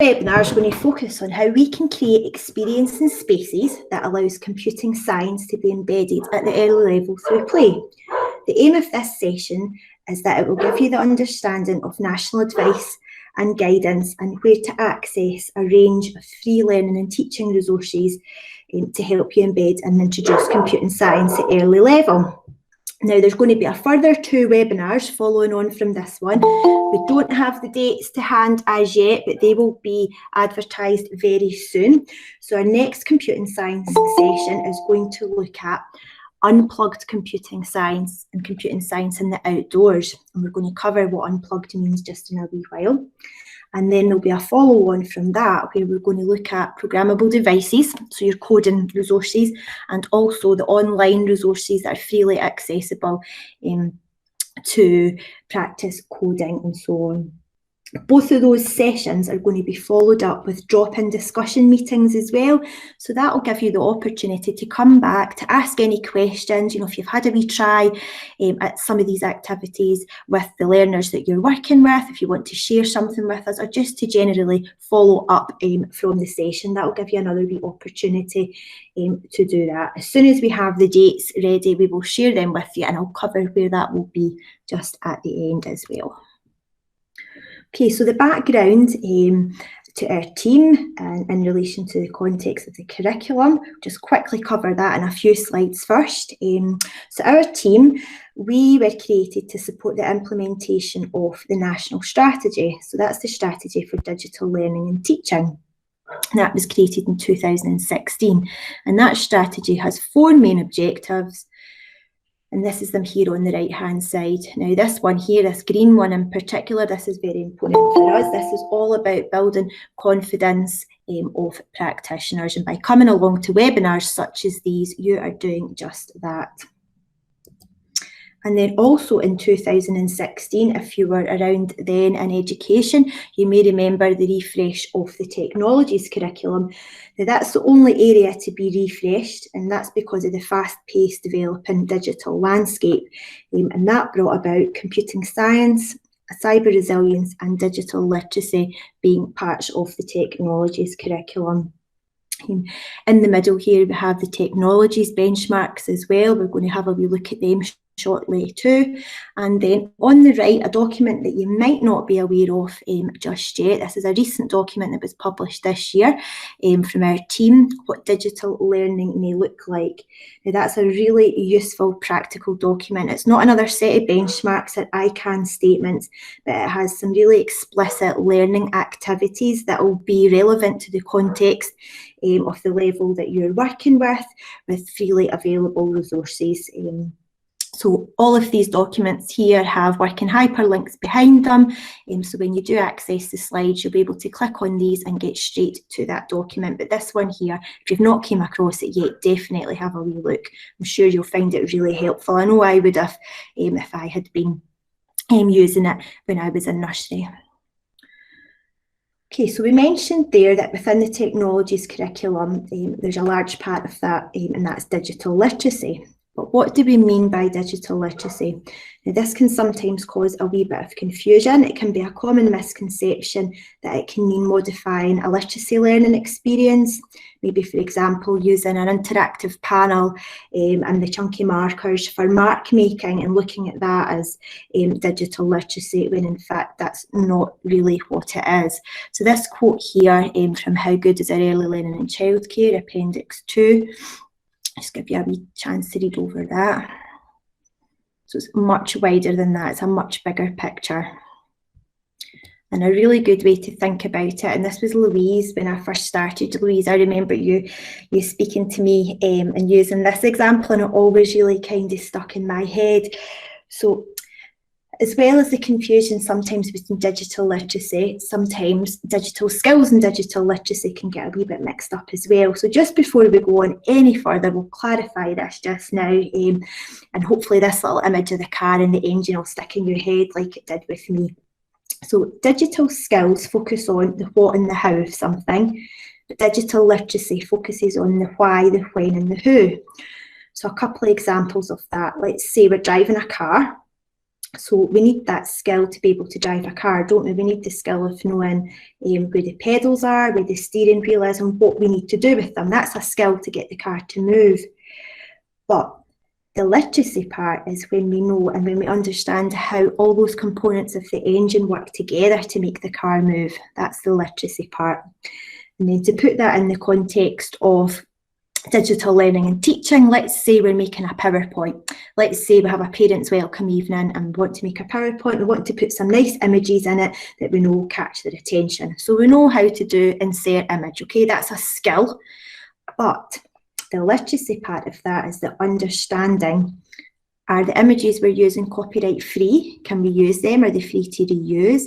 Webinar is going to focus on how we can create experience and spaces that allows computing science to be embedded at the early level through play. The aim of this session is that it will give you the understanding of national advice and guidance and where to access a range of free learning and teaching resources to help you embed and introduce computing science at early level. Now, there's going to be a further 2 webinars following on from this one. We don't have the dates to hand as yet, but they will be advertised very soon. So our next computing science session is going to look at unplugged computing science and computing science in the outdoors. And we're going to cover what unplugged means just in a wee while. And then there'll be a follow-on from that where we're going to look at programmable devices, so your coding resources, and also the online resources that are freely accessible to practice coding and so on. Both of those sessions are going to be followed up with drop-in discussion meetings as well. So that will give you the opportunity to come back, to ask any questions, if you've had a wee try at some of these activities with the learners that you're working with, if you want to share something with us, or just to generally follow up from the session. That will give you another wee opportunity to do that. As soon as we have the dates ready, we will share them with you, and I'll cover where that will be just at the end as well. Okay, so the background to our team and in relation to the context of the curriculum, just quickly cover that in a few slides first. So our team, we were created to support the implementation of the national strategy. So that's the strategy for digital learning and teaching. That was created in 2016. And that strategy has 4 main objectives. And this is them here on the right-hand side. Now, this one here, this green one in particular, this is very important for us. This is all about building confidence of practitioners. And by coming along to webinars such as these, you are doing just that. And then also in 2016, if you were around then in education, you may remember the refresh of the technologies curriculum. Now, that's the only area to be refreshed, and that's because of the fast-paced developing digital landscape. And that brought about computing science, cyber resilience, and digital literacy being parts of the technologies curriculum. In the middle here, we have the technologies benchmarks as well. We're going to have a wee look at them shortly too. And then on the right, a document that you might not be aware of just yet. This is a recent document that was published this year from our team, what digital learning may look like. Now, that's a really useful practical document. It's not another set of benchmarks or I can statements, but it has some really explicit learning activities that will be relevant to the context of the level that you're working with freely available resources. So all of these documents here have working hyperlinks behind them. So when you do access the slides, you'll be able to click on these and get straight to that document. But this one here, if you've not came across it yet, definitely have a wee look. I'm sure you'll find it really helpful. I know I would have if I had been using it when I was in nursery. Okay, so we mentioned there that within the technologies curriculum, there's a large part of that, and that's digital literacy. But what do we mean by digital literacy? Now, this can sometimes cause a wee bit of confusion. It can be a common misconception that it can mean modifying a literacy learning experience, maybe, for example, using an interactive panel and the chunky markers for mark making and looking at that as digital literacy, when in fact that's not really what it is. So this quote here from How Good is Our Early Learning in Childcare, Appendix 2, just give you a wee chance to read over that. So it's much wider than that, it's a much bigger picture. And a really good way to think about it, and this was Louise when I first started. Louise, I remember you speaking to me and using this example, and it always really kind of stuck in my head. So as well as the confusion sometimes between digital literacy, sometimes digital skills and digital literacy can get a wee bit mixed up as well. So just before we go on any further, we'll clarify this just now, and hopefully this little image of the car and the engine will stick in your head like it did with me. So digital skills focus on the what and the how of something, but digital literacy focuses on the why, the when and the who. So a couple of examples of that. Let's say we're driving a car. So we need that skill to be able to drive a car, don't we? We need the skill of knowing where the pedals are, where the steering wheel is, and what we need to do with them. That's a skill to get the car to move. But the literacy part is when we know and when we understand how all those components of the engine work together to make the car move. That's the literacy part. And then to put that in the context of digital learning and teaching, let's say we're making a PowerPoint. Let's say we have a parents' welcome evening and we want to make a PowerPoint. We want to put some nice images in it that we know will catch their attention. So we know how to do insert image, okay? That's a skill. But the literacy part of that is the understanding. Are the images we're using copyright free? Can we use them? Are they free to reuse?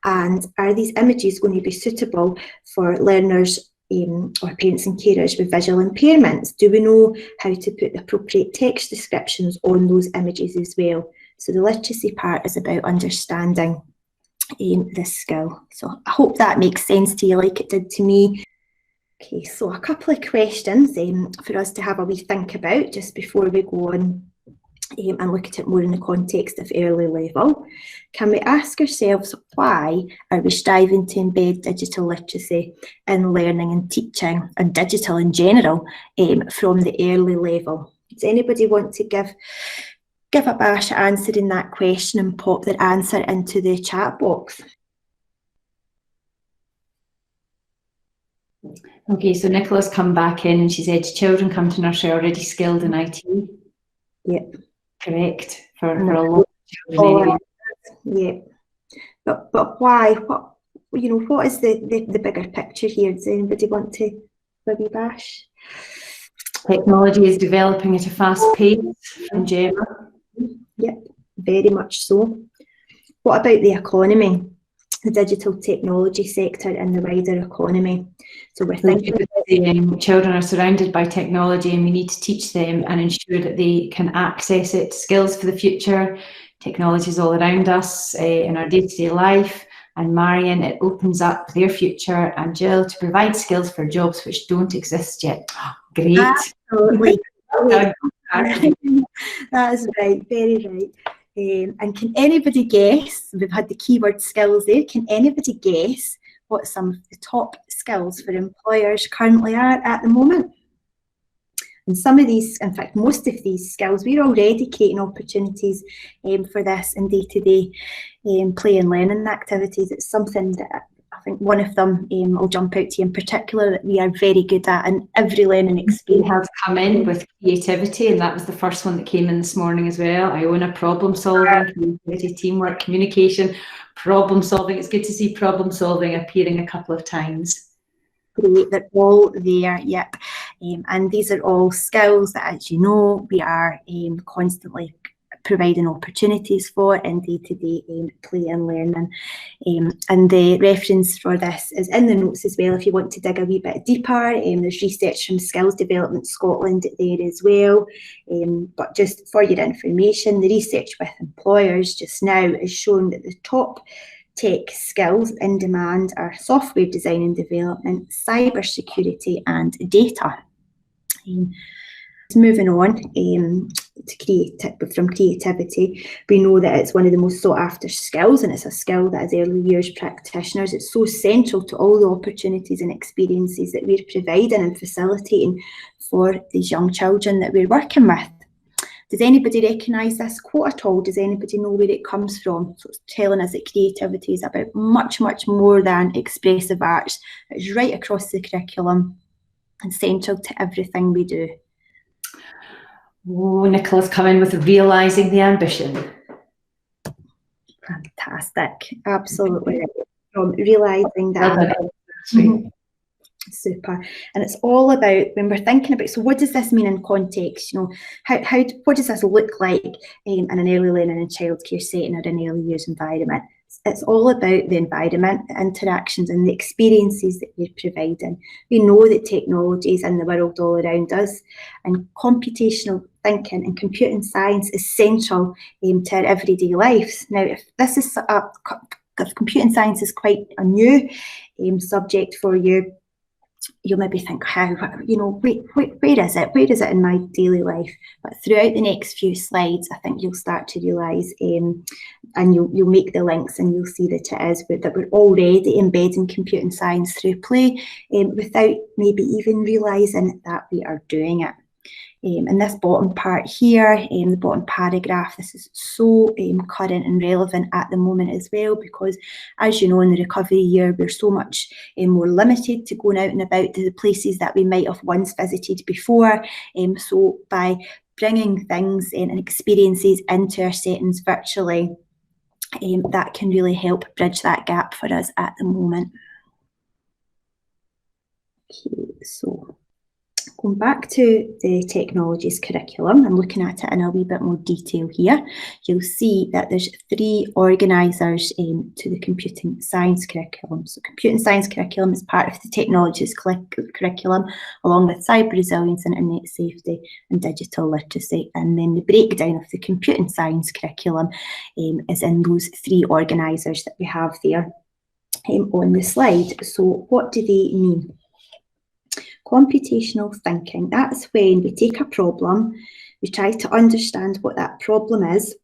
And are these images going to be suitable for learners or parents and carers with visual impairments? Do we know how to put the appropriate text descriptions on those images as well? So the literacy part is about understanding this skill. So I hope that makes sense to you like it did to me. Okay, so a couple of questions for us to have a wee think about just before we go on and look at it more in the context of early level. Can we ask ourselves, why are we striving to embed digital literacy in learning and teaching, and digital in general, from the early level? Does anybody want to give a bash at answering that question and pop their answer into the chat box? Okay, so Nicola's come back in and she said children come to nursery already skilled in IT. Yep. Correct, for a lot of children anyway. Yeah. But why? What is the bigger picture here? Does anybody want to maybe bash? Technology is developing at a fast pace from Gemma. Yep, very much so. What about the economy? The digital technology sector and the wider economy. So we're thinking children are surrounded by technology and we need to teach them and ensure that they can access it. Skills for the future. Technology is all around us in our day-to-day life. And Marion, it opens up their future, and Jill, to provide skills for jobs which don't exist yet. Oh, great. Absolutely. That's right, very right. And can anybody guess, we've had the keyword skills there, can anybody guess what some of the top skills for employers currently are at the moment? And some of these, in fact, most of these skills, we're already creating opportunities for this in day-to-day play and learning activities. It's something that I think one of them will jump out to you in particular that we are very good at in every learning experience. We have come in with creativity, and that was the first one that came in this morning as well. Iona, problem solving, creativity, teamwork, communication, problem solving. It's good to see problem solving appearing a couple of times. Great, they're all there, yep. And these are all skills that, as you know, we are constantly providing opportunities for in day-to-day play and learning. And the reference for this is in the notes as well if you want to dig a wee bit deeper. There's research from Skills Development Scotland there as well. But just for your information, the research with employers just now is showing that the top tech skills in demand are software design and development, cyber security and data. Moving on from creativity, we know that it's one of the most sought after skills, and it's a skill that as early years practitioners, it's so central to all the opportunities and experiences that we're providing and facilitating for these young children that we're working with. Does anybody recognise this quote at all? Does anybody know where it comes from? So it's telling us that creativity is about much, much more than expressive arts. It's right across the curriculum and central to everything we do. Oh, Nicola's come in with realising the ambition. Fantastic, absolutely. From realising that. Super. And it's all about when we're thinking about, so what does this mean in context? What does this look like in an early learning and childcare setting or an early years environment? It's all about the environment, the interactions and the experiences that we're providing. We know that technology is in the world all around us, and computational thinking and computing science is central to our everyday lives. Now, if computing science is quite a new subject for you, you'll maybe think, how, you know, where is it? Where is it in my daily life? But throughout the next few slides, I think you'll start to realise, and you'll make the links, and you'll see that it is, that we're already embedding computing science through play, without maybe even realising that we are doing it. And this bottom part here, the bottom paragraph, this is so current and relevant at the moment as well, because as you know, in the recovery year, we're so much more limited to going out and about to the places that we might have once visited before. So by bringing things and experiences into our settings virtually, that can really help bridge that gap for us at the moment. Okay, so going back to the technologies curriculum and looking at it in a wee bit more detail here, you'll see that there's 3 organisers to the computing science curriculum. So computing science curriculum is part of the technologies curriculum, along with cyber resilience and internet safety and digital literacy. And then the breakdown of the computing science curriculum is in those 3 organisers that we have there on the slide. So what do they mean? Computational thinking, that's when we take a problem, we try to understand what that problem is,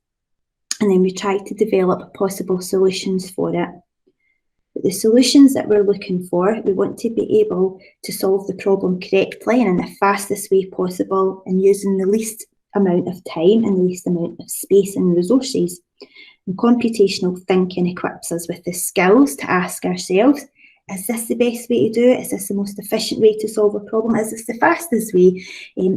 and then we try to develop possible solutions for it. But the solutions that we're looking for, we want to be able to solve the problem correctly and in the fastest way possible, and using the least amount of time and the least amount of space and resources. And computational thinking equips us with the skills to ask ourselves, is this the best way to do it? Is this the most efficient way to solve a problem? Is this the fastest way?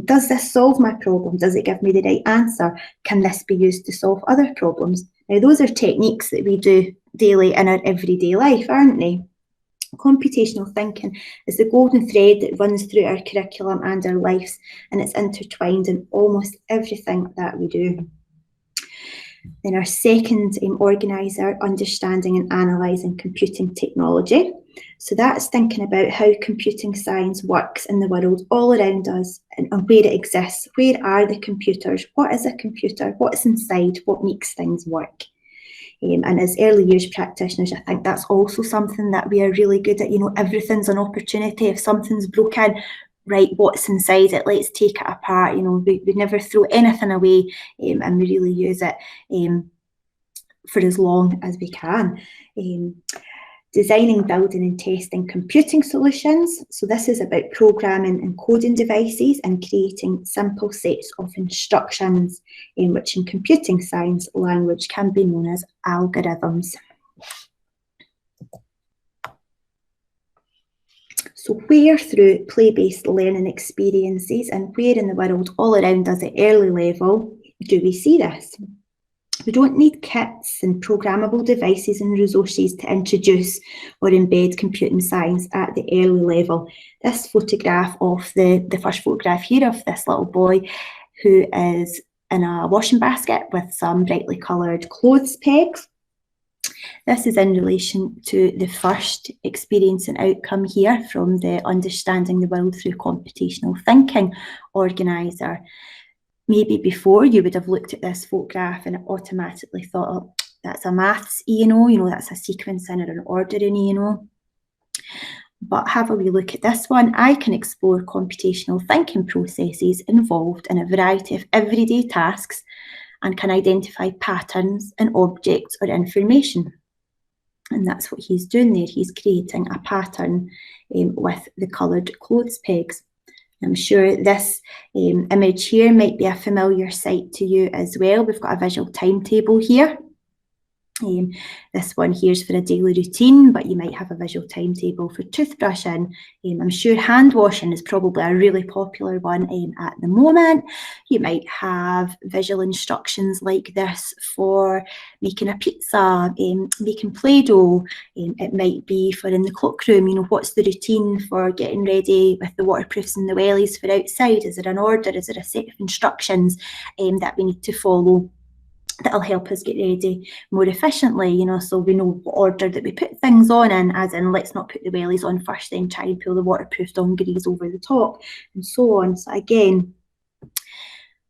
Does this solve my problem? Does it give me the right answer? Can this be used to solve other problems? Now, those are techniques that we do daily in our everyday life, aren't they? Computational thinking is the golden thread that runs through our curriculum and our lives, and it's intertwined in almost everything that we do. Then our second organiser, understanding and analysing computing technology. So that's thinking about how computing science works in the world all around us and where it exists. Where are the computers? What is a computer? What's inside? What makes things work? And as early years practitioners, I think that's also something that we are really good at. You know, everything's an opportunity. If something's broken, right, what's inside it? Let's take it apart. You know, we never throw anything away, and we really use it for as long as we can. Designing, building and testing computing solutions. So this is about programming and coding devices and creating simple sets of instructions, which in computing science language can be known as algorithms. So where through play-based learning experiences and where in the world all around us at early level do we see this? We don't need kits and programmable devices and resources to introduce or embed computing science at the early level. This photograph of the first photograph here of this little boy who is in a washing basket with some brightly coloured clothes pegs. This is in relation to the first experience and outcome here from the Understanding the World Through Computational Thinking organiser. Maybe before you would have looked at this photograph and automatically thought, oh, that's a maths E&O, that's a sequencing or an ordering E&O. But have a wee look at this one. I can explore computational thinking processes involved in a variety of everyday tasks and can identify patterns in objects or information. And that's what he's doing there. He's creating a pattern with the coloured clothes pegs. I'm sure this image here might be a familiar sight to you as well. We've got a visual timetable here. This one here is for a daily routine, but you might have a visual timetable for toothbrushing. I'm sure hand washing is probably a really popular one at the moment. You might have visual instructions like this for making a pizza, making Play-Doh. It might be for in the cloakroom, what's the routine for getting ready with the waterproofs and the wellies for outside? Is there an order? Is there a set of instructions that we need to follow? That'll help us get ready more efficiently, so we know what order that we put things on in, as in let's not put the wellies on first, then try and pull the waterproof dungarees over the top, and so on. So again,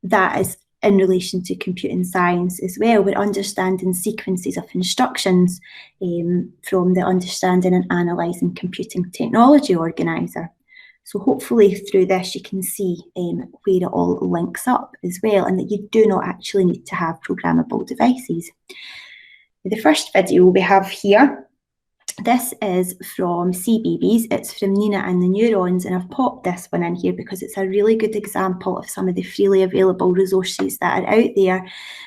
that is in relation to computing science as well. We're understanding sequences of instructions from the Understanding and Analysing Computing Technology organiser. So hopefully through this you can see where it all links up as well, and that you do not actually need to have programmable devices. The first video we have here, this is from CBeebies. It's from Nina and the Neurons, and I've popped this one in here because it's a really good example of some of the freely available resources that are out there.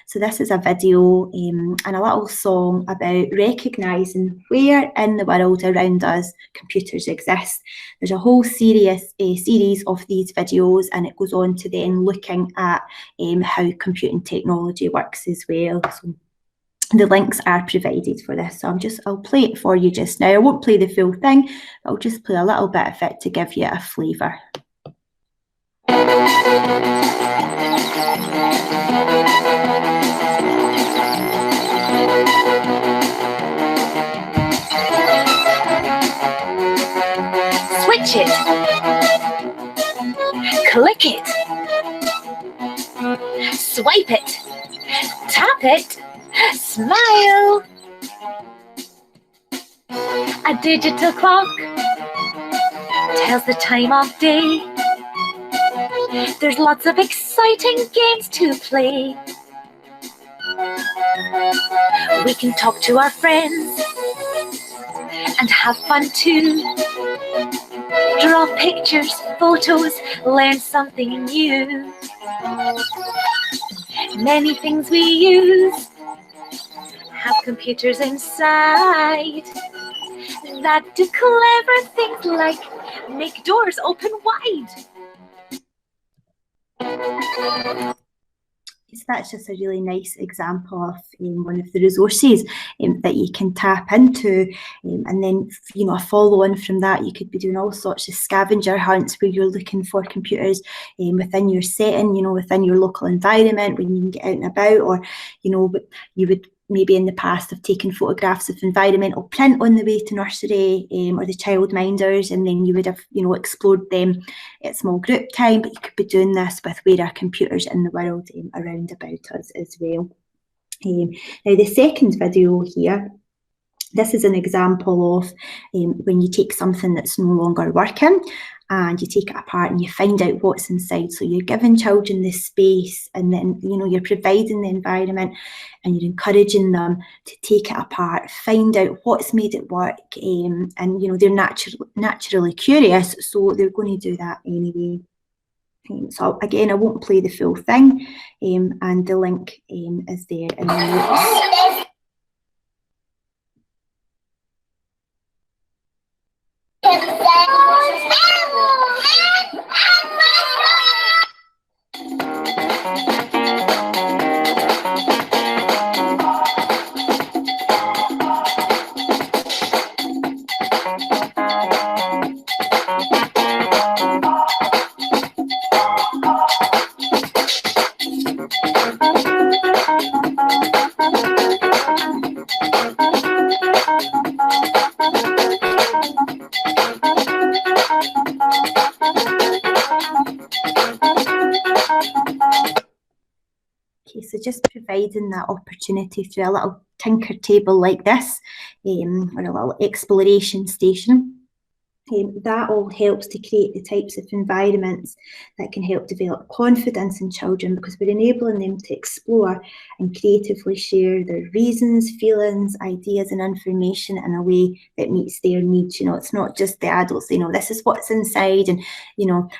So this is a video and a little song about recognising where in the world around us computers exist. There's a whole series of these videos, and it goes on to then looking at how computing technology works as well. So the links are provided for this, so I'll play it for you just now. I won't play the full thing, but I'll just play a little bit of it to give you a flavour. Switch it. Click it. Swipe it. Tap it. Smile! A digital clock tells the time of day. There's lots of exciting games to play. We can talk to our friends and have fun too. Draw pictures, photos, learn something new. Many things we use have computers inside that do clever things like make doors open wide. So that's just a really nice example of one of the resources that you can tap into, and then a follow on from that, you could be doing all sorts of scavenger hunts where you're looking for computers within your setting, within your local environment when you can get out and about, or you would maybe in the past have taken photographs of environmental print on the way to nursery or the childminders, and then you would have explored them at small group time, but you could be doing this with where are computers in the world around about us as well. Now the second video here, this is an example of when you take something that's no longer working and you take it apart and you find out what's inside. So you're giving children the space, and then you're providing the environment, and you're encouraging them to take it apart, find out what's made it work, and they're naturally curious, so they're going to do that anyway. So again, I won't play the full thing, and the link is there in the notes. Okay, so just providing that opportunity through a little tinker table like this, or a little exploration station. That all helps to create the types of environments that can help develop confidence in children, because we're enabling them to explore and creatively share their reasons, feelings, ideas and information in a way that meets their needs. It's not just the adults, this is what's inside. And,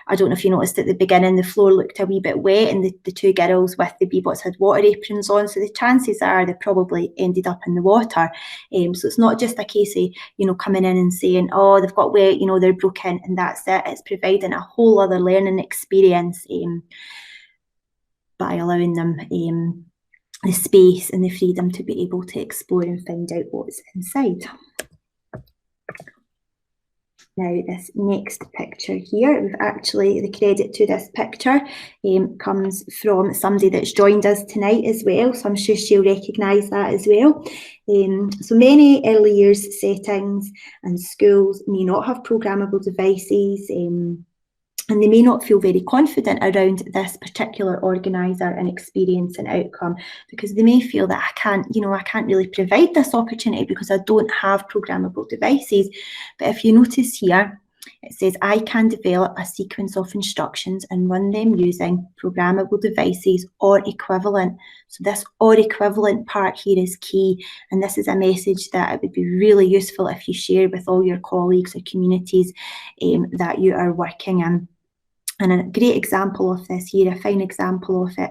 I don't know if you noticed at the beginning, the floor looked a wee bit wet, and the two girls with the Beebots had water aprons on. So the chances are they probably ended up in the water. So it's not just a case of, coming in and saying, oh, they've got wet, they're broken and that's it. It's providing a whole other learning experience by allowing them the space and the freedom to be able to explore and find out what's inside. Now this next picture here, the credit to this picture comes from somebody that's joined us tonight as well, so I'm sure she'll recognise that as well. So many early years settings and schools may not have programmable devices, and they may not feel very confident around this particular organiser and experience and outcome, because they may feel that I can't really provide this opportunity because I don't have programmable devices. But if you notice here, It says, I can develop a sequence of instructions and run them using programmable devices or equivalent. So this or equivalent part here is key, and this is a message that it would be really useful if you share with all your colleagues or communities that you are working in. And a great example of this here, a fine example of it,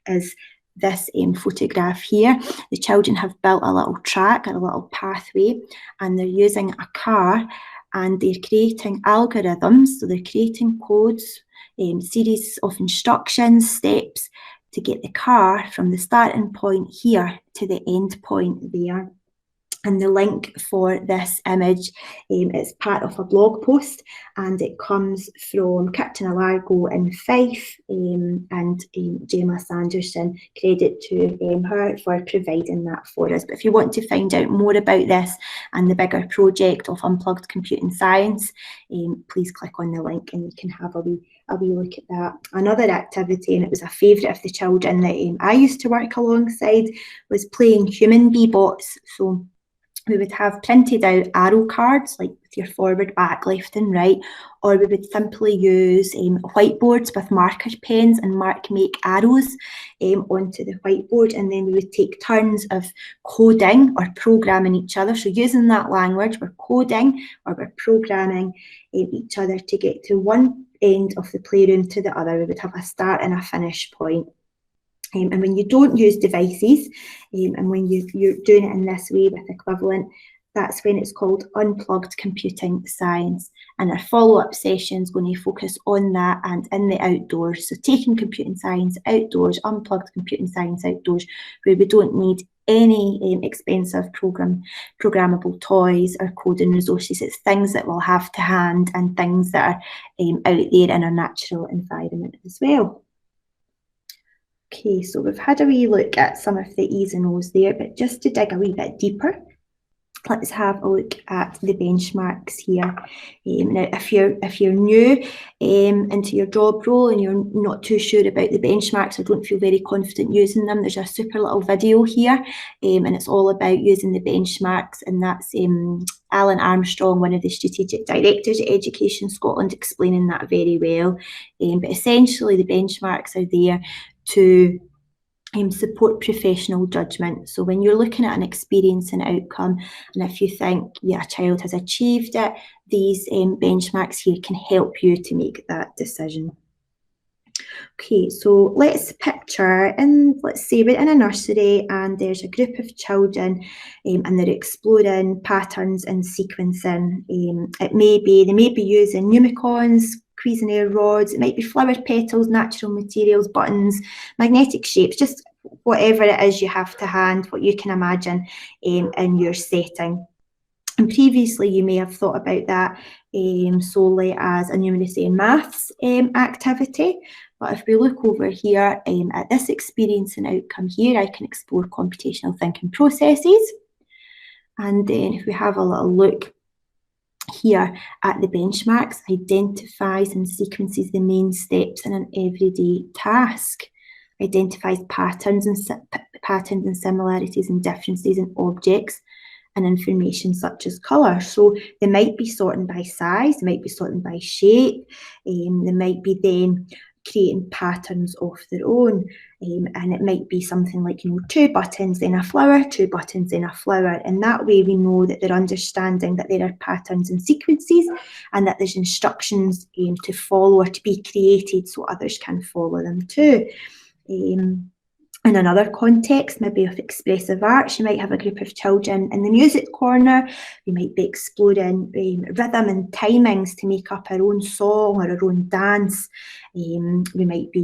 is this photograph here. The children have built a little track or a little pathway, and they're using a car, and they're creating algorithms. So they're creating codes, series of instructions, steps to get the car from the starting point here to the end point there. And the link for this image is part of a blog post, and it comes from Kirton Largo in Fife, and Gemma Sanderson. Credit to her for providing that for us. But if you want to find out more about this and the bigger project of Unplugged Computing Science, please click on the link and you can have a wee look at that. Another activity, and it was a favourite of the children that I used to work alongside, was playing human bee bots. So we would have printed out arrow cards, like with your forward, back, left and right, or we would simply use whiteboards with marker pens and make arrows onto the whiteboard, and then we would take turns of coding or programming each other. So using that language, we're coding or we're programming each other to get to one end of the playroom to the other. We would have a start and a finish point. And when you don't use devices, and when you're doing it in this way with equivalent, that's when it's called Unplugged Computing Science. And our follow-up session is going to focus on that and in the outdoors. So taking computing science outdoors, unplugged computing science outdoors, where we don't need any expensive programmable toys or coding resources. It's things that we'll have to hand and things that are out there in our natural environment as well. Okay, so we've had a wee look at some of the E's and O's there, but just to dig a wee bit deeper, let's have a look at the benchmarks here. Now, if you're new into your job role and you're not too sure about the benchmarks or don't feel very confident using them, there's a super little video here, and it's all about using the benchmarks, and that's Alan Armstrong, one of the strategic directors at Education Scotland, explaining that very well. But essentially, the benchmarks are there to support professional judgment. So when you're looking at an experience and outcome, and if you think, yeah, a child has achieved it, these benchmarks here can help you to make that decision. Okay, so let's picture, and let's say we're in a nursery and there's a group of children and they're exploring patterns and sequencing. They may be using pneumicons, Cuisenaire rods, it might be flower petals, natural materials, buttons, magnetic shapes, just whatever it is you have to hand, what you can imagine in your setting. And previously you may have thought about that solely as a numeracy and maths activity. But if we look over here at this experience and outcome here, I can explore computational thinking processes. And then if we have a little look here at the benchmarks, identifies and sequences the main steps in an everyday task, identifies patterns and similarities and differences in objects and information such as colour. So they might be sorting by size, they might be sorting by shape, they might be then creating patterns of their own, and it might be something like, 2 buttons then a flower, 2 buttons then a flower, and that way we know that they're understanding that there are patterns and sequences and that there's instructions to follow or to be created so others can follow them too. In another context, maybe of expressive arts, you might have a group of children in the music corner. You might be exploring rhythm and timings to make up our own song or our own dance. We might be,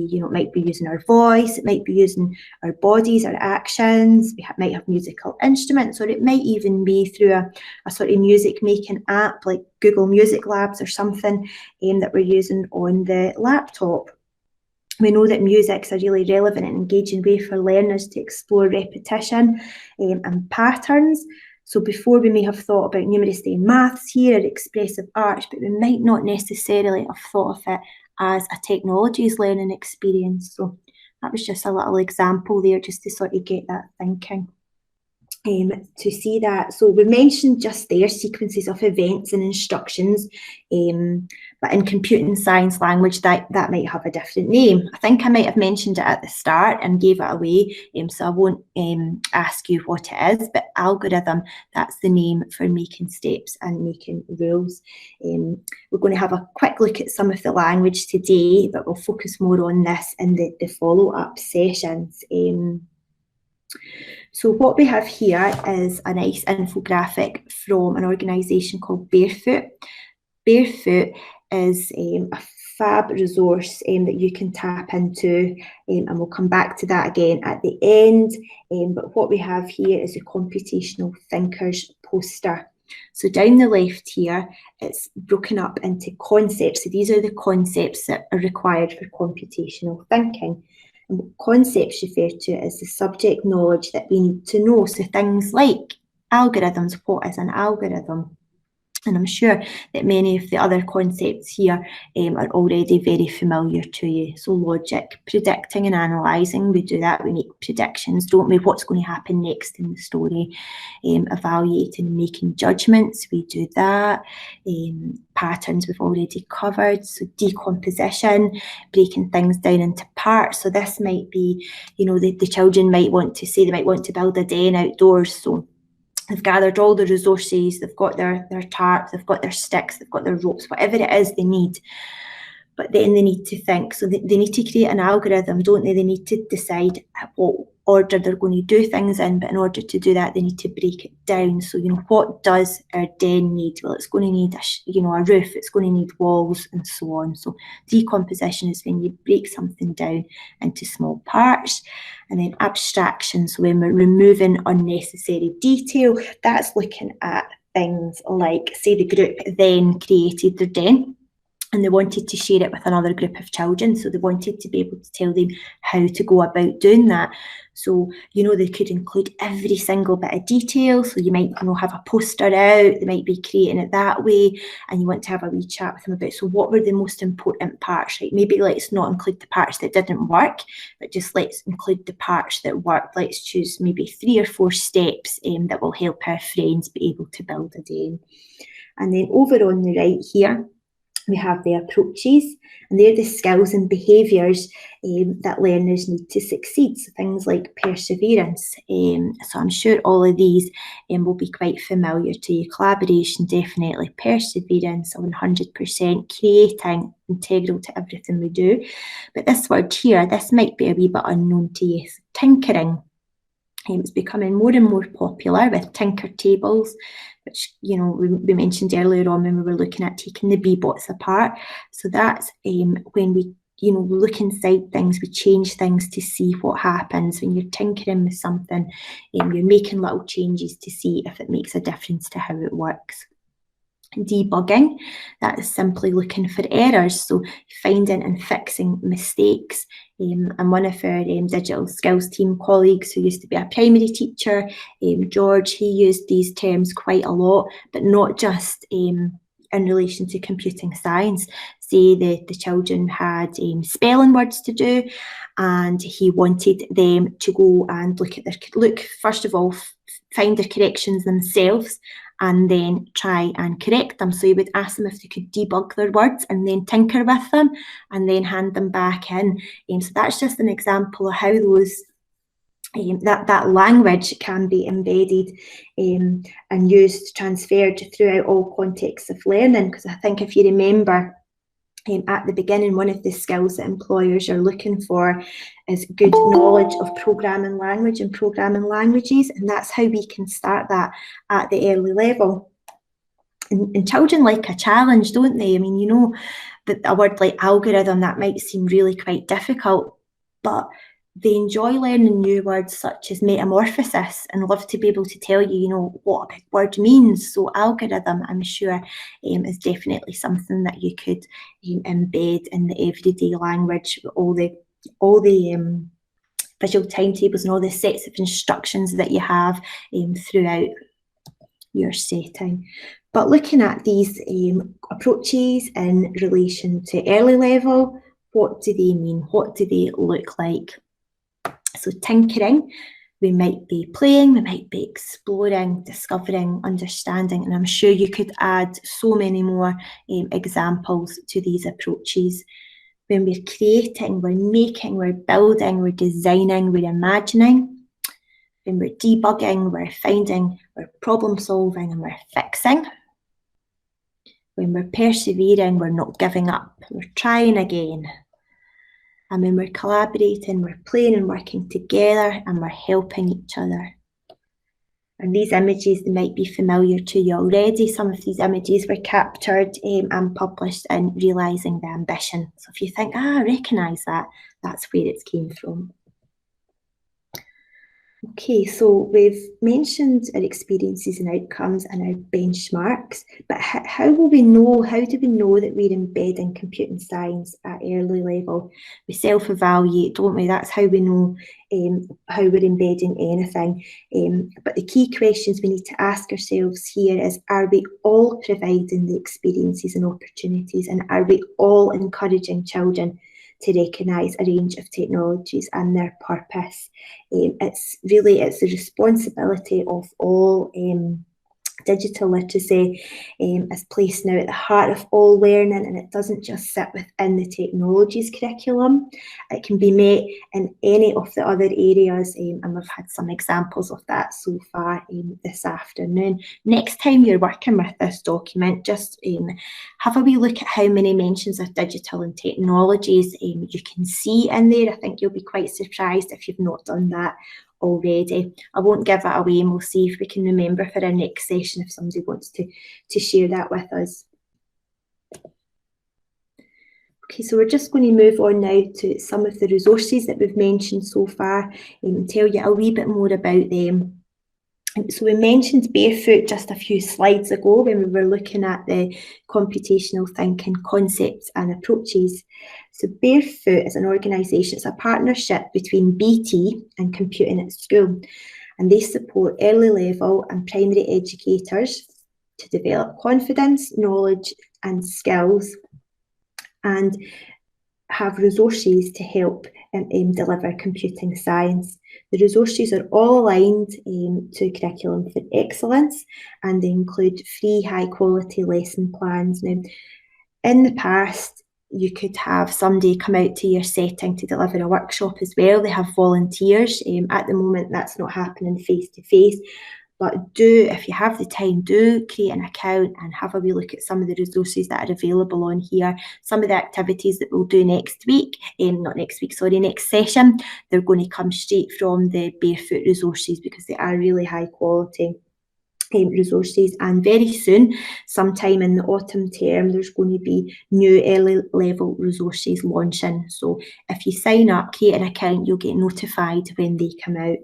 using our voice. It might be using our bodies, our actions. We might have musical instruments, or it might even be through a sort of music making app like Google Music Labs or something that we're using on the laptop. We know that music's a really relevant and engaging way for learners to explore repetition and patterns. So before we may have thought about numeracy and maths here, or expressive arts, but we might not necessarily have thought of it as a technologies learning experience. So that was just a little example there, just to sort of get that thinking. to see that. So we mentioned just there sequences of events and instructions, but in computing science language that might have a different name. I think I might have mentioned it at the start and gave it away, so I won't ask you what it is, but algorithm, that's the name for making steps and making rules. We're going to have a quick look at some of the language today, but we'll focus more on this in the follow-up sessions. So what we have here is a nice infographic from an organisation called Barefoot. Barefoot is a fab resource that you can tap into, and we'll come back to that again at the end. But what we have here is a computational thinkers poster. So down the left here, it's broken up into concepts. So these are the concepts that are required for computational thinking. And what concepts refer to as the subject knowledge that we need to know. So things like algorithms, what is an algorithm? And I'm sure that many of the other concepts here are already very familiar to you. So logic, predicting and analysing, we do that, we make predictions, don't we? What's going to happen next in the story? Evaluating and making judgments, we do that. Patterns we've already covered. So decomposition, breaking things down into parts. So this might be, the children might want to say they might want to build a den outdoors. So they've gathered all the resources, they've got their tarp, they've got their sticks, they've got their ropes, whatever it is they need. But then they need to think. So they need to create an algorithm, don't they? They need to decide what order they're going to do things in, but in order to do that, they need to break it down. So, what does our den need? Well, it's going to need a roof, it's going to need walls and so on. So decomposition is when you break something down into small parts. And then abstraction, so when we're removing unnecessary detail, that's looking at things like, say the group then created their den, and they wanted to share it with another group of children. So they wanted to be able to tell them how to go about doing that. So, they could include every single bit of detail. So you might, have a poster out, they might be creating it that way, and you want to have a wee chat with them about, so what were the most important parts, right? Maybe let's not include the parts that didn't work, but just let's include the parts that worked. Let's choose maybe 3 or 4 steps that will help our friends be able to build a den. And then over on the right here, we have the approaches, and they're the skills and behaviours that learners need to succeed. So things like perseverance. So I'm sure all of these will be quite familiar to you. Collaboration, definitely. Perseverance, 100%. Creating, integral to everything we do. But this word here, this might be a wee bit unknown to you. So tinkering. It's becoming more and more popular with tinker tables, which, we mentioned earlier on when we were looking at taking the B-bots apart. So that's when we, we look inside things, we change things to see what happens. When you're tinkering with something, you're making little changes to see if it makes a difference to how it works. Debugging, that is simply looking for errors, so finding and fixing mistakes. And one of our digital skills team colleagues who used to be a primary teacher, George, he used these terms quite a lot, but not just in relation to computing science. Say the children had spelling words to do, and he wanted them to go and look first of all, find their corrections themselves, and then try and correct them. So you would ask them if they could debug their words and then tinker with them and then hand them back in. So that's just an example of how those that language can be embedded and used, transferred throughout all contexts of learning. Because I think if you remember, at the beginning, one of the skills that employers are looking for is good knowledge of programming language and programming languages, and that's how we can start that at the early level. And children like a challenge, don't they? I mean, that a word like algorithm, that might seem really quite difficult, but they enjoy learning new words such as metamorphosis and love to be able to tell you, what a big word means. So algorithm, I'm sure, is definitely something that you could embed in the everyday language, all the visual timetables and all the sets of instructions that you have throughout your setting. But looking at these approaches in relation to early level, what do they mean? What do they look like? So tinkering, We might be playing, we might be exploring, discovering, understanding, and I'm sure you could add so many more examples to these approaches. When we're creating, we're making, we're building, we're designing, we're imagining. When we're debugging, we're finding, we're problem solving, and we're fixing. When we're persevering, we're not giving up, we're trying again. And when we're collaborating, we're playing and working together, and we're helping each other. And these images, they might be familiar to you already. Some of these images were captured and published in Realising the Ambition. So if you think, I recognise that, that's where it came from. Okay, so we've mentioned our experiences and outcomes and our benchmarks, but how will we know, how do we know that we're embedding computing science at early level? We self-evaluate, don't we? That's how we know how we're embedding anything. But the key questions we need to ask ourselves here is, are we all providing the experiences and opportunities, and are we all encouraging children to recognise a range of technologies and their purpose? It's the responsibility of all. Digital literacy is placed now at the heart of all learning, and it doesn't just sit within the technologies curriculum. It can be met in any of the other areas, and we've had some examples of that so far this afternoon. Next time you're working with this document, just have a wee look at how many mentions of digital and technologies you can see in there. I think you'll be quite surprised if you've not done that already. I won't give it away, and we'll see if we can remember for our next session if somebody wants to share that with us. Okay, so we're just going to move on now to some of the resources that we've mentioned so far and tell you a wee bit more about them. So we mentioned Barefoot just a few slides ago when we were looking at the computational thinking concepts and approaches. So Barefoot is an organisation, it's a partnership between BT and Computing at School, and they support early level and primary educators to develop confidence, knowledge and skills, and have resources to help deliver computing science. The resources are all aligned to Curriculum for Excellence, and they include free high quality lesson plans. Now, in the past, you could have somebody come out to your setting to deliver a workshop as well. They have volunteers. At the moment, that's not happening face to face. But do, if you have the time, do create an account and have a wee look at some of the resources that are available on here. Some of the activities that we'll do next session, they're going to come straight from the Barefoot resources because they are really high quality resources. And very soon, sometime in the autumn term, there's going to be new early level resources launching. So if you sign up, create an account, you'll get notified when they come out.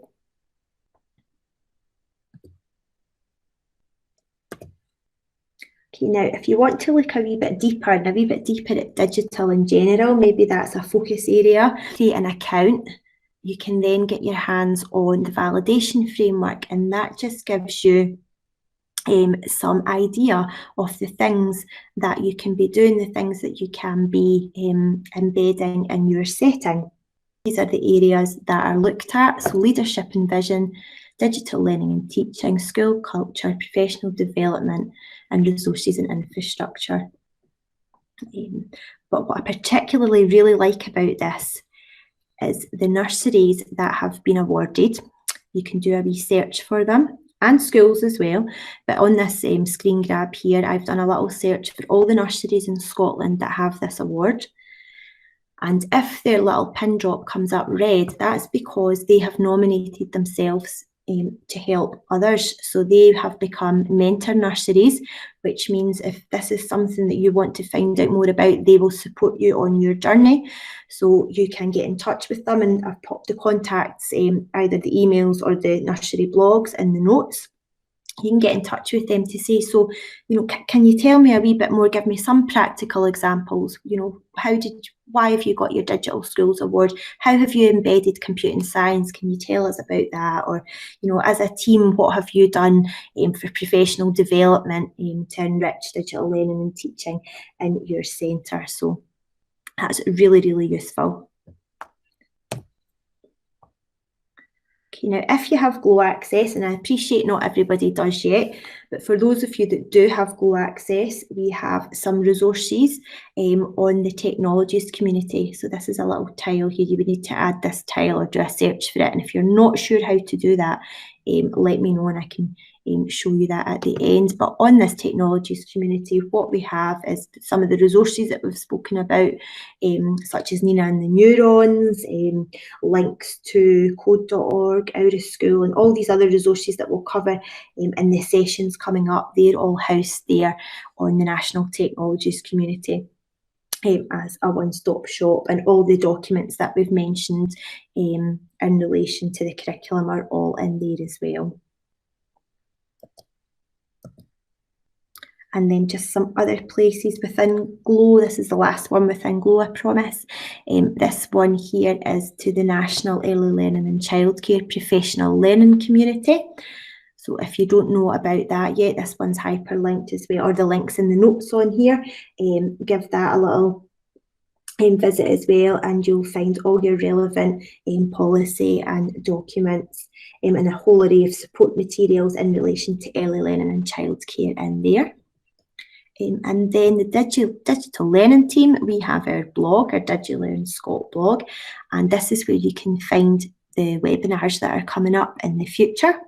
Okay, now if you want to look a wee bit deeper at digital in general, maybe that's a focus area, create an account. You can then get your hands on the validation framework, and that just gives you some idea of the things that you can be doing, the things that you can be embedding in your setting. These are the areas that are looked at, so leadership and vision, digital learning and teaching, school culture, professional development, and resources and infrastructure. But what I particularly really like about this is the nurseries that have been awarded. You can do a research for them, and schools as well. But on this screen grab here, I've done a little search for all the nurseries in Scotland that have this award. And if their little pin drop comes up red, that's because they have nominated themselves to help others. So they have become mentor nurseries, which means if this is something that you want to find out more about, they will support you on your journey. So you can get in touch with them, and I've popped the contacts, either the emails or the nursery blogs in the notes. You can get in touch with them to say, so, can you tell me a wee bit more, give me some practical examples, why have you got your Digital Schools Award? How have you embedded computing science? Can you tell us about that? Or, as a team, what have you done for professional development to enrich digital learning and teaching in your centre? So that's really, really useful. Now, if you have Glow access, and I appreciate not everybody does yet, but for those of you that do have Glow access, we have some resources on the technologies community. So this is a little tile here. You would need to add this tile or do a search for it. And if you're not sure how to do that, let me know and I can show you that at the end. But on this technologies community, what we have is some of the resources that we've spoken about, such as Nina and the Neurons, links to code.org, Out of School, and all these other resources that we'll cover in the sessions coming up. They're all housed there on the National Technologies community as a one-stop shop, and all the documents that we've mentioned in relation to the curriculum are all in there as well. And then just some other places within Glow. This is the last one within Glow, I promise. This one here is to the National Early Learning and Childcare Professional Learning Community. So if you don't know about that yet, this one's hyperlinked as well, or the links in the notes on here. Give that a little visit as well, and you'll find all your relevant policy and documents and a whole array of support materials in relation to early learning and childcare in there. And then the digital learning team, we have our blog, our DigiLearn Scot blog, and this is where you can find the webinars that are coming up in the future.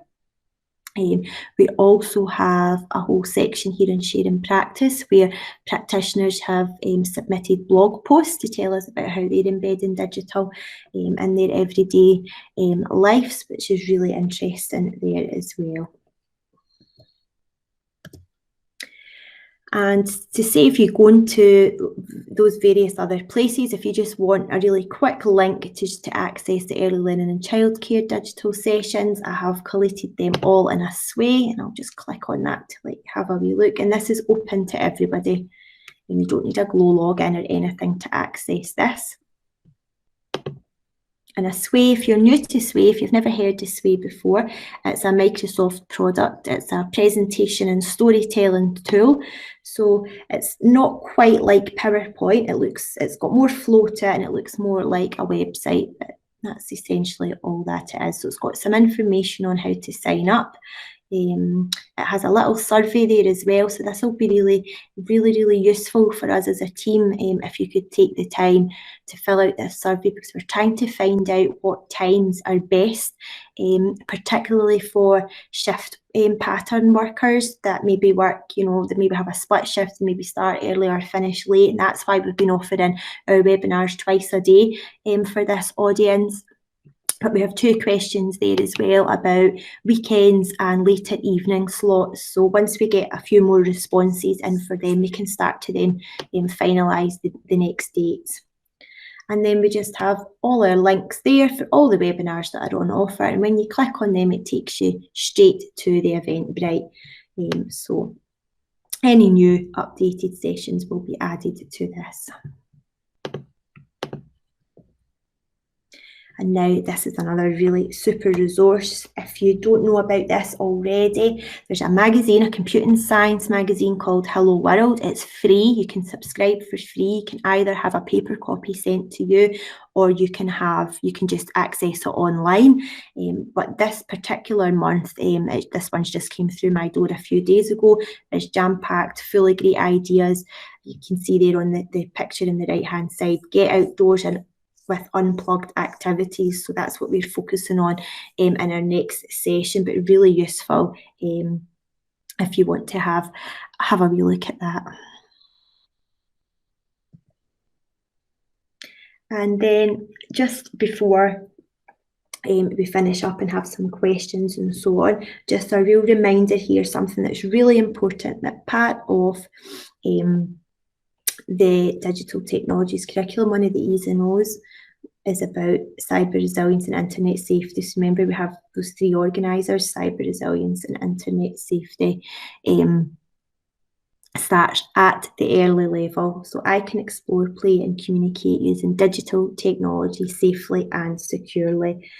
We also have a whole section here on sharing practice, where practitioners have submitted blog posts to tell us about how they're embedding digital in their everyday lives, which is really interesting there as well. And to say, if you go into those various other places, if you just want a really quick link to access the early learning and childcare digital sessions, I have collated them all in a sway, and I'll just click on that to have a wee look. And this is open to everybody, and you don't need a Glow login or anything to access this. And a Sway, if you're new to Sway, if you've never heard of Sway before, it's a Microsoft product. It's a presentation and storytelling tool. So it's not quite like PowerPoint. It's got more flow to it, and it looks more like a website, but that's essentially all that it is. So it's got some information on how to sign up. It has a little survey there as well, so this will be really useful for us as a team if you could take the time to fill out this survey, because we're trying to find out what times are best, particularly for shift pattern workers that maybe work, that maybe have a split shift and maybe start early or finish late, and that's why we've been offering our webinars twice a day for this audience. But we have two questions there as well about weekends and later evening slots. So once we get a few more responses in for them, we can start to then finalise the next dates. And then we just have all our links there for all the webinars that are on offer. And when you click on them, it takes you straight to the Eventbrite. So any new updated sessions will be added to this. And now this is another really super resource. If you don't know about this already, there's a magazine, a computing science magazine called Hello World. It's free. You can subscribe for free. You can either have a paper copy sent to you, or you can just access it online. But this particular month, this one's just came through my door a few days ago. It's jam-packed, full of great ideas. You can see there on the picture in the right-hand side, get outdoors and with unplugged activities. So that's what we're focusing on in our next session, but really useful if you want to have a wee look at that. And then just before we finish up and have some questions and so on, just a real reminder here, something that's really important, that part of the digital technologies curriculum, one of the E's and O's is about cyber resilience and internet safety. So remember, we have those three organisers: cyber resilience and internet safety. Starts at the early level. So I can explore, play and communicate using digital technology safely and securely.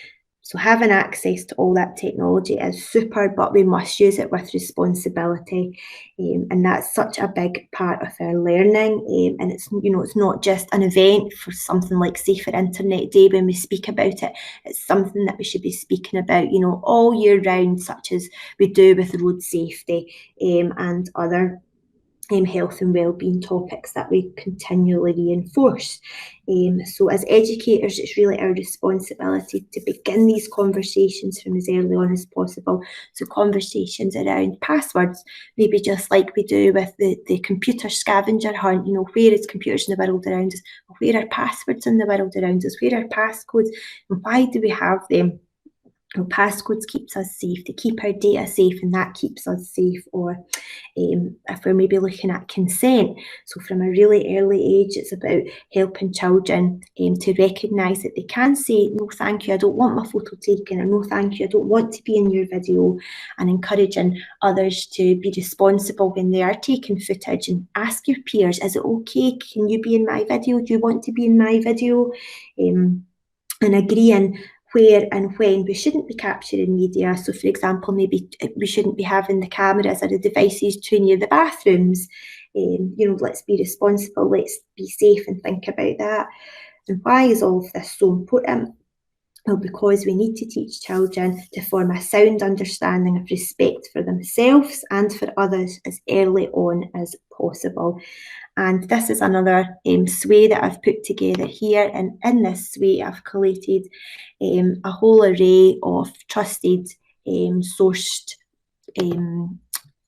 So having access to all that technology is super, but we must use it with responsibility. And that's such a big part of our learning. And it's, it's not just an event for something like Safer Internet Day when we speak about it. It's something that we should be speaking about, all year round, such as we do with road safety and other health and wellbeing topics that we continually reinforce. So as educators, it's really our responsibility to begin these conversations from as early on as possible. So conversations around passwords, maybe just like we do with the computer scavenger hunt, where is computers in the world around us? Where are passwords in the world around us? Where are passcodes? And why do we have them? Well, passcodes keeps us safe, they keep our data safe, and that keeps us safe. Or if we're maybe looking at consent, so from a really early age, it's about helping children to recognise that they can say, no thank you, I don't want my photo taken, or no thank you, I don't want to be in your video, and encouraging others to be responsible when they are taking footage, and ask your peers, is it okay, can you be in my video, do you want to be in my video, and agreeing where and when we shouldn't be capturing media. So for example, maybe we shouldn't be having the cameras or the devices too near the bathrooms. Let's be responsible, let's be safe and think about that. And why is all of this so important? Well, because we need to teach children to form a sound understanding of respect for themselves and for others as early on as possible. And this is another sway that I've put together here. And in this sway, I've collated a whole array of trusted, sourced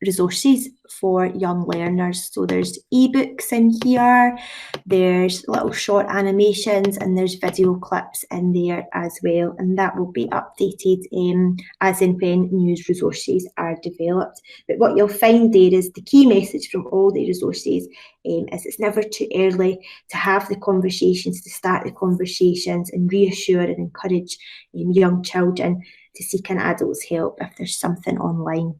resources for young learners. So there's ebooks in here, there's little short animations, and there's video clips in there as well. And that will be updated as and when new resources are developed. But what you'll find there is the key message from all the resources is it's never too early to have the conversations, to start the conversations, and reassure and encourage young children to seek an adult's help if there's something online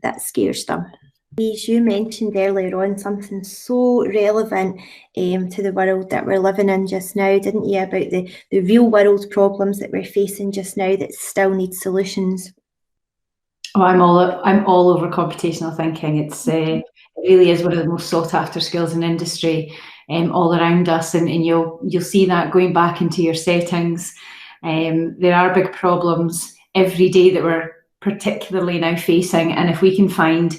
that scares them. As you mentioned earlier on, something so relevant to the world that we're living in just now, didn't you, about the real world problems that we're facing just now that still need solutions? Oh, I'm all over computational thinking. It really is one of the most sought after skills in industry all around us, and you'll see that going back into your settings. There are big problems every day that we're particularly now facing, and if we can find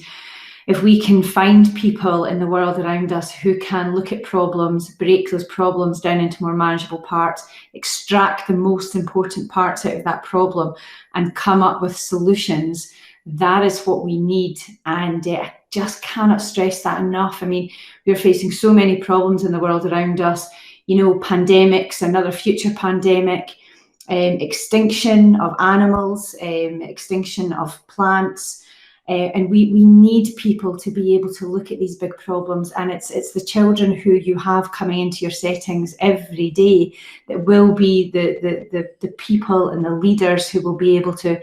people in the world around us who can look at problems, break those problems down into more manageable parts, extract the most important parts out of that problem, and come up with solutions, that is what we need. And I just cannot stress that enough. I mean, we're facing so many problems in the world around us, pandemics, another future pandemic, extinction of animals, extinction of plants, and we need people to be able to look at these big problems. And it's the children who you have coming into your settings every day that will be the people and the leaders who will be able to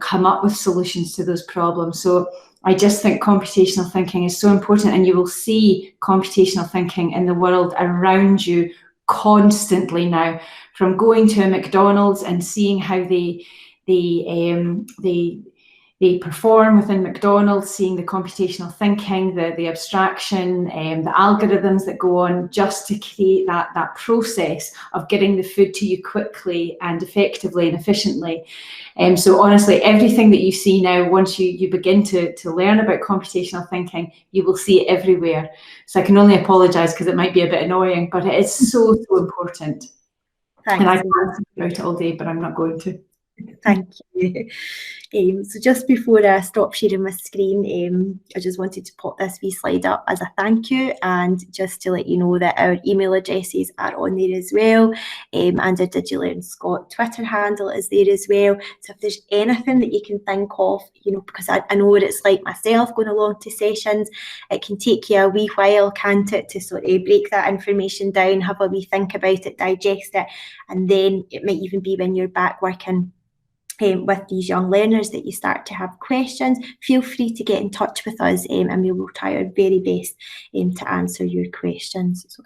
come up with solutions to those problems. So I just think computational thinking is so important, and you will see computational thinking in the world around you constantly now, from going to a McDonald's and seeing how they perform within McDonald's, seeing the computational thinking, the abstraction, the algorithms that go on just to create that process of getting the food to you quickly and effectively and efficiently. So honestly, everything that you see now, once you begin to learn about computational thinking, you will see it everywhere. So I can only apologise because it might be a bit annoying, but it is so important. Thanks. And I can talk about it all day, but I'm not going to. Thank you. So just before I stop sharing my screen, I just wanted to pop this wee slide up as a thank you, and just to let you know that our email addresses are on there as well, and our DigiLearn Scott Twitter handle is there as well. So if there's anything that you can think of, because I know what it's like myself going along to sessions, it can take you a wee while, can't it, to sort of break that information down, have a wee think about it, digest it, and then it might even be when you're back working with these young learners that you start to have questions. Feel free to get in touch with us, and we will try our very best to answer your questions. So